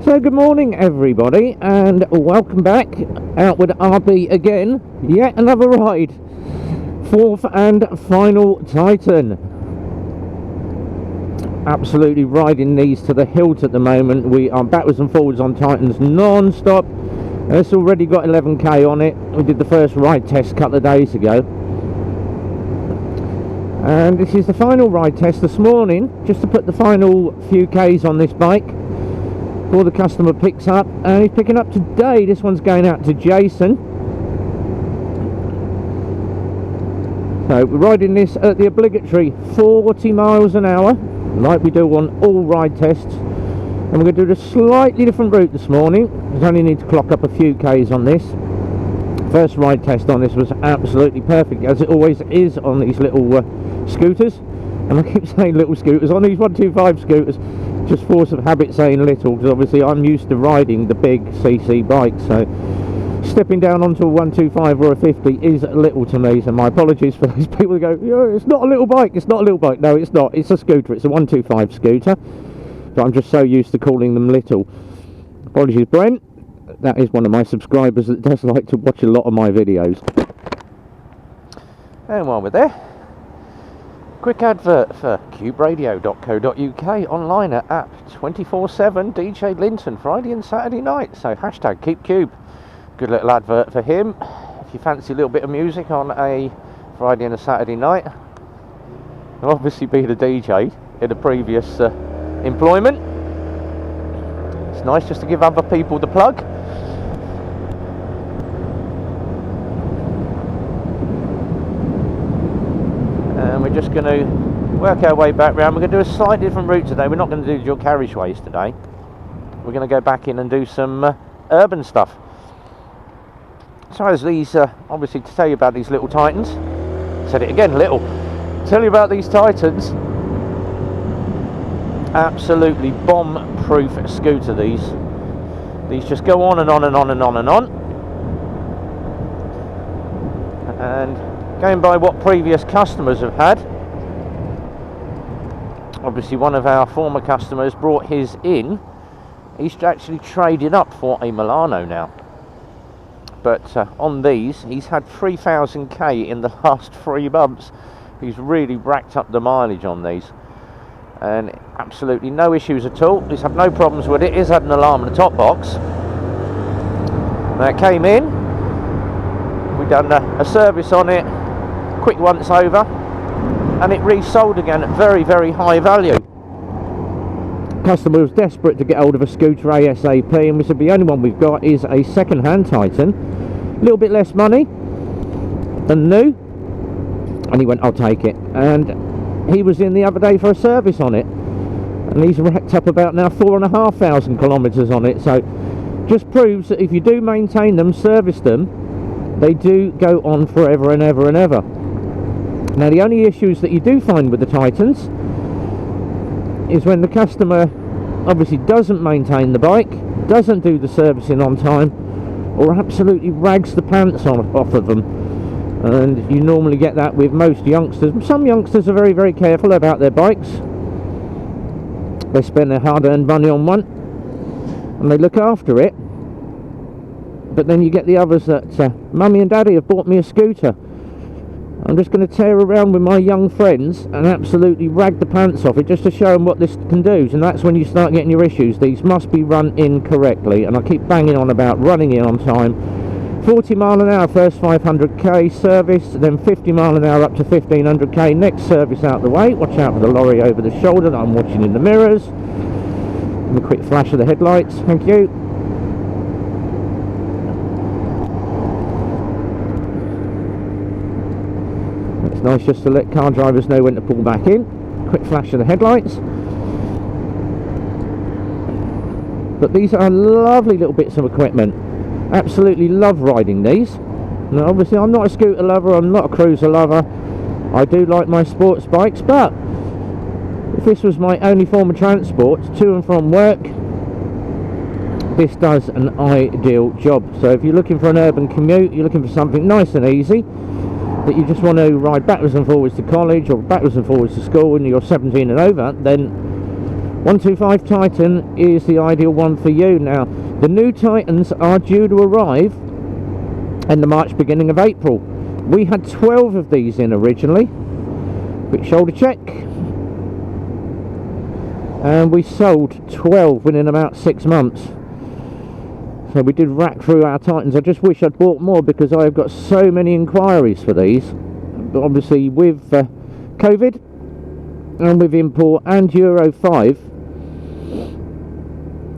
So good morning everybody, and welcome back. Outward RB again, yet another ride. Fourth and final Titan. Absolutely riding these to the hilt at the moment. We are backwards and forwards on Titans non-stop. It's already got 11k on it. We did the first ride test a couple of days ago. And this is the final ride test this morning, just to put the final few k's on this bike before the customer picks up. And he's picking up today. This one's going out to Jason. So we're riding this at the obligatory 40 miles an hour, like we do on all ride tests. And we're going to do a slightly different route this morning. We only need to clock up a few k's on this. First ride test on this was absolutely perfect, as it always is on these little scooters. And I keep saying little scooters, on these 125 scooters, just force of habit saying little, because obviously I'm used to riding the big CC bikes, so stepping down onto a 125 or a 50 is little to me. So my apologies for those people who go, yeah, it's not a little bike, it's not a little bike. No, it's not, it's a scooter, it's a 125 scooter, but I'm just so used to calling them little. Apologies, Brent. That is one of my subscribers that does like to watch a lot of my videos. And while we're there, quick advert for cuberadio.co.uk, online at app 24/7, DJ Linton, Friday and Saturday night. So hashtag keep cube. Good little advert for him. If you fancy a little bit of music on a Friday and a Saturday night, I'll obviously be the DJ in a previous employment. It's nice just to give other people the plug. And we're just going to work our way back round. We're going to do a slightly different route today. We're not going to do dual carriageways today. We're going to go back in and do some urban stuff. So as these, obviously to tell you about these little Titans, said it again, little, tell you about these Titans, absolutely bomb-proof scooter these just go on and on and on and on and on. And going by what previous customers have had, obviously one of our former customers brought his in. He's actually traded up for a Milano now, but on these he's had 3,000k in the last 3 months. He's really racked up the mileage on these, and absolutely no issues at all. He's had no problems with it. He's had an alarm in the top box. Now it came in, we've done a service on it, quick once over, and it resold again at very, very high value. Customer was desperate to get hold of a scooter ASAP, and we said the only one we've got is a second-hand Titan, a little bit less money than new, and he went, I'll take it. And he was in the other day for a service on it, and he's racked up about now 4,500 kilometres on it. So just proves that if you do maintain them, service them, they do go on forever and ever and ever. Now the only issues that you do find with the Titans is when the customer obviously doesn't maintain the bike, doesn't do the servicing on time, or absolutely rags the pants off of them. And you normally get that with most youngsters. Some youngsters are very, very careful about their bikes. They spend their hard-earned money on one and they look after it. But then you get the others that, Mummy and Daddy have bought me a scooter, I'm just going to tear around with my young friends and absolutely rag the pants off it just to show them what this can do. And that's when you start getting your issues. These must be run in correctly, and I keep banging on about running in on time. 40 mile an hour first 500k service, then 50 mile an hour up to 1500k next service out the way. Watch out for the lorry over the shoulder that I'm watching in the mirrors. And a quick flash of the headlights, thank you. It's nice just to let car drivers know when to pull back in. Quick flash of the headlights. But these are lovely little bits of equipment. Absolutely love riding these. Now obviously I'm not a scooter lover, I'm not a cruiser lover. I do like my sports bikes, but if this was my only form of transport to and from work, this does an ideal job. So if you're looking for an urban commute, you're looking for something nice and easy, that you just want to ride backwards and forwards to college or backwards and forwards to school and you're 17 and over, then 125 Titan is the ideal one for you. Now, the new Titans are due to arrive in the March, beginning of April. We had 12 of these in originally. Quick shoulder check. And we sold 12 within about 6 months. So we did rack through our Titans. I just wish I'd bought more because I've got so many inquiries for these. But obviously with COVID and with import and Euro 5,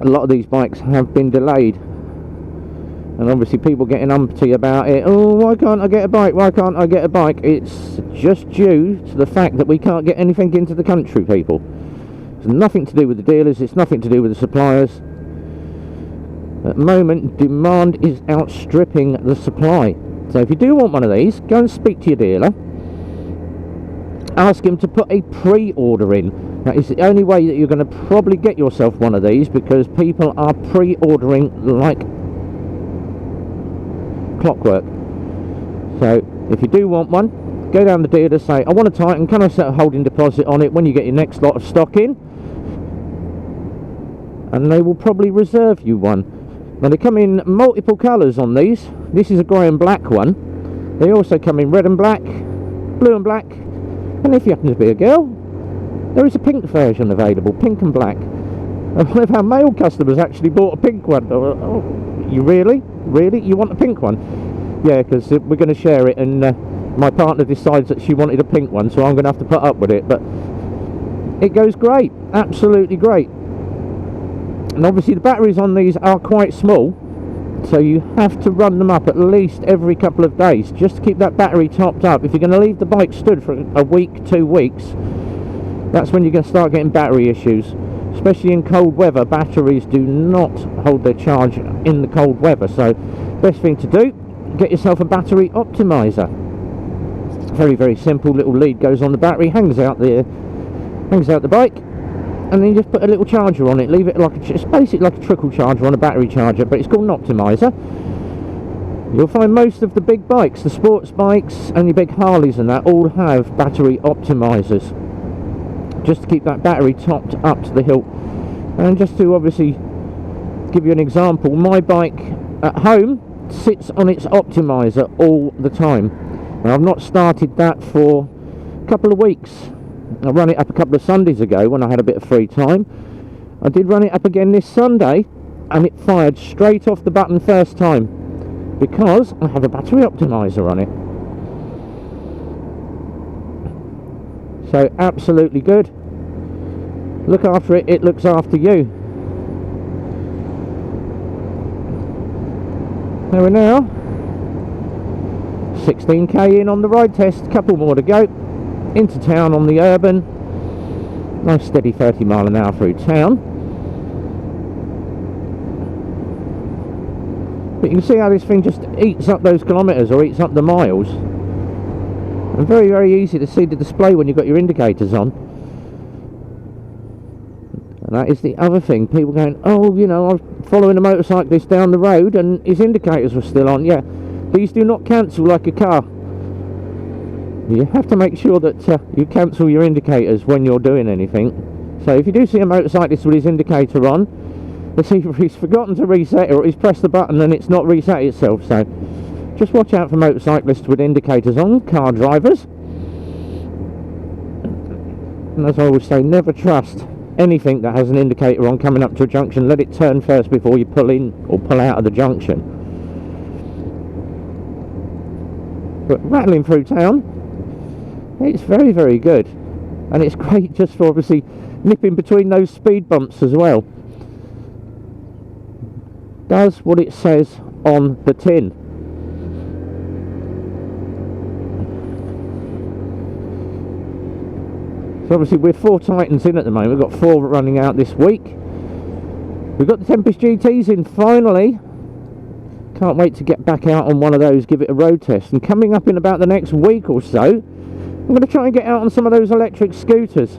a lot of these bikes have been delayed. And obviously people getting umpty about it. Oh, why can't I get a bike? Why can't I get a bike? It's just due to the fact that we can't get anything into the country, people. It's nothing to do with the dealers. It's nothing to do with the suppliers. At the moment, demand is outstripping the supply. So if you do want one of these, go and speak to your dealer. Ask him to put a pre-order in. That is the only way that you're going to probably get yourself one of these, because people are pre-ordering like clockwork. So if you do want one, go down the dealer, say, I want a Titan, can I set a holding deposit on it when you get your next lot of stock in? And they will probably reserve you one. Now they come in multiple colours on these. This is a grey and black one. They also come in red and black, blue and black, and if you happen to be a girl, there is a pink version available, pink and black. And one of our male customers actually bought a pink one. Oh, you really? Really? You want a pink one? Yeah, because we're going to share it, and my partner decides that she wanted a pink one, so I'm going to have to put up with it. But it goes great, absolutely great. And obviously the batteries on these are quite small, so you have to run them up at least every couple of days just to keep that battery topped up. If you're going to leave the bike stood for a week, 2 weeks, that's when you're going to start getting battery issues. Especially in cold weather, batteries do not hold their charge in the cold weather. So best thing to do, get yourself a battery optimizer. Very, very simple. Little lead goes on the battery, hangs out the bike, and then you just put a little charger on it. Leave it like it's basically like a trickle charger on a battery charger, but it's called an optimizer. You'll find most of the big bikes, the sports bikes and your big Harleys and that, all have battery optimizers, just to keep that battery topped up to the hilt. And just to obviously give you an example, my bike at home sits on its optimizer all the time. Now, I've not started that for a couple of weeks. I ran it up a couple of Sundays ago when I had a bit of free time. I did run it up again this Sunday, and it fired straight off the button first time, because I have a battery optimizer on it. So absolutely good. Look after it, it looks after you. There we are now, 16k in on the ride test, couple more to go. Into town on the Urban, nice steady 30 mile an hour through town. But you can see how this thing just eats up those kilometres, or eats up the miles. And very, very easy to see the display when you've got your indicators on. And that is the other thing, people going, oh, you know, I was following a motorcyclist down the road and his indicators were still on. Yeah, these do not cancel like a car. You have to make sure that you cancel your indicators when you're doing anything. So if you do see a motorcyclist with his indicator on, it's either he's forgotten to reset it, or he's pressed the button and it's not reset itself. So just watch out for motorcyclists with indicators on, car drivers. And as I always say, never trust anything that has an indicator on coming up to a junction. Let it turn first before you pull in or pull out of the junction. But rattling through town, it's very, very good, and it's great just for obviously nipping between those speed bumps as well. Does what it says on the tin. So obviously we're 4 Titans in at the moment. We've got 4 running out this week. We've got the Tempest GTs in finally. Can't wait to get back out on one of those, give it a road test. And coming up in about the next week or so, I'm going to try and get out on some of those electric scooters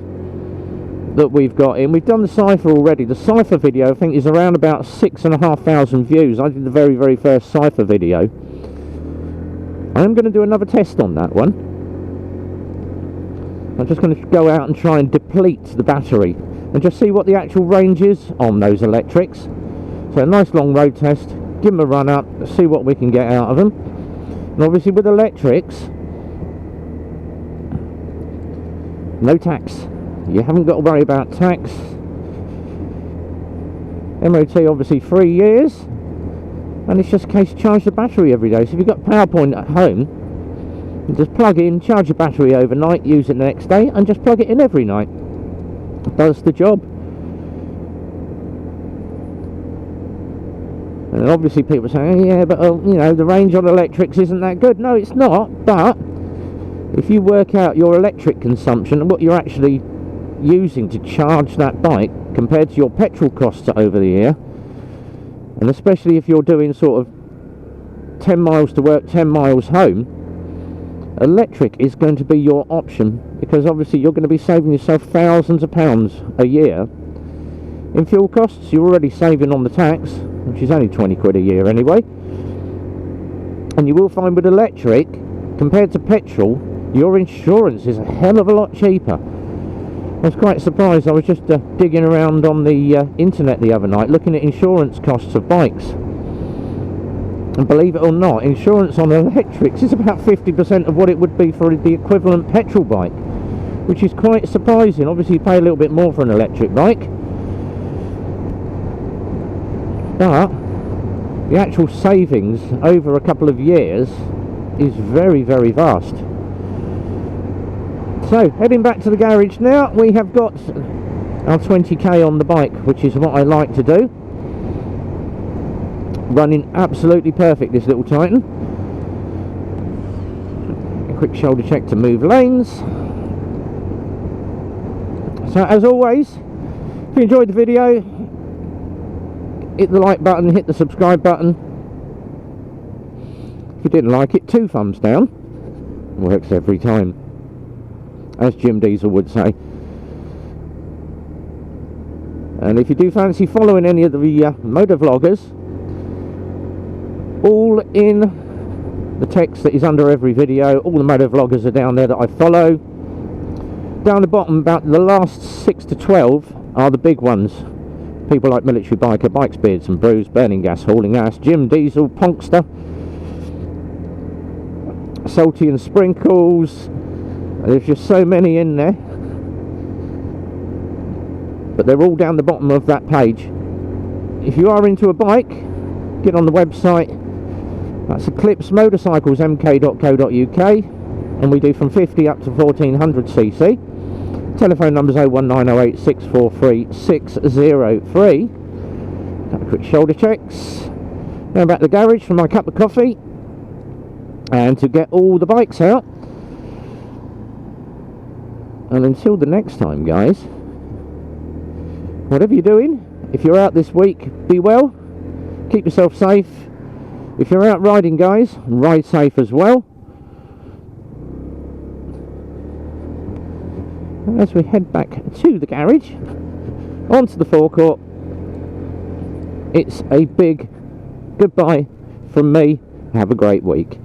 that we've got in. We've done the Cypher already. The Cypher video, I think, is around about 6,500 views. I did the very, very first Cypher video. I'm going to do another test on that one. I'm just going to go out and try and deplete the battery and just see what the actual range is on those electrics. So a nice long road test, give them a run up, see what we can get out of them. And obviously with electrics, no tax. You haven't got to worry about tax. MOT obviously 3 years, and it's just a case of charge the battery every day. So if you've got PowerPoint at home, you just plug in, charge your battery overnight, use it the next day, and just plug it in every night. It does the job. And obviously people say, oh, yeah, but you know, the range on electrics isn't that good. No, it's not. But if you work out your electric consumption and what you're actually using to charge that bike compared to your petrol costs over the year, and especially if you're doing sort of 10 miles to work, 10 miles home, electric is going to be your option, because obviously you're going to be saving yourself thousands of pounds a year in fuel costs. You're already saving on the tax, which is only 20 quid a year anyway, and you will find with electric, compared to petrol, your insurance is a hell of a lot cheaper. I was quite surprised. I was just digging around on the internet the other night looking at insurance costs of bikes, and believe it or not, insurance on electrics is about 50% of what it would be for the equivalent petrol bike, which is quite surprising. Obviously you pay a little bit more for an electric bike, but the actual savings over a couple of years is very, very vast. So heading back to the garage now. We have got our 20k on the bike, which is what I like to do. Running absolutely perfect, this little Titan. A quick shoulder check to move lanes. So as always, if you enjoyed the video, hit the like button, hit the subscribe button. If you didn't like it, 2 thumbs down. Works every time, as Jim Diesel would say. And if you do fancy following any of the motovloggers, all in the text that is under every video, all the motovloggers are down there that I follow. Down the bottom, about the last 6 to 12 are the big ones. People like Military Biker, Bikes, Beards and Brews, Burning Gas, Hauling Ass, Jim Diesel, Ponkster, Salty and Sprinkles. There's just so many in there, but they're all down the bottom of that page. If you are into a bike, get on the website. That's Eclipse Motorcycles mk.co.uk, and we do from 50 up to 1400cc. Telephone numbers 01908 643 603. Got quick shoulder checks. Going back to the garage for my cup of coffee and to get all the bikes out. And until the next time, guys, whatever you're doing, if you're out this week, be well, keep yourself safe. If you're out riding, guys, ride safe as well. And as we head back to the garage, onto the forecourt, it's a big goodbye from me. Have a great week.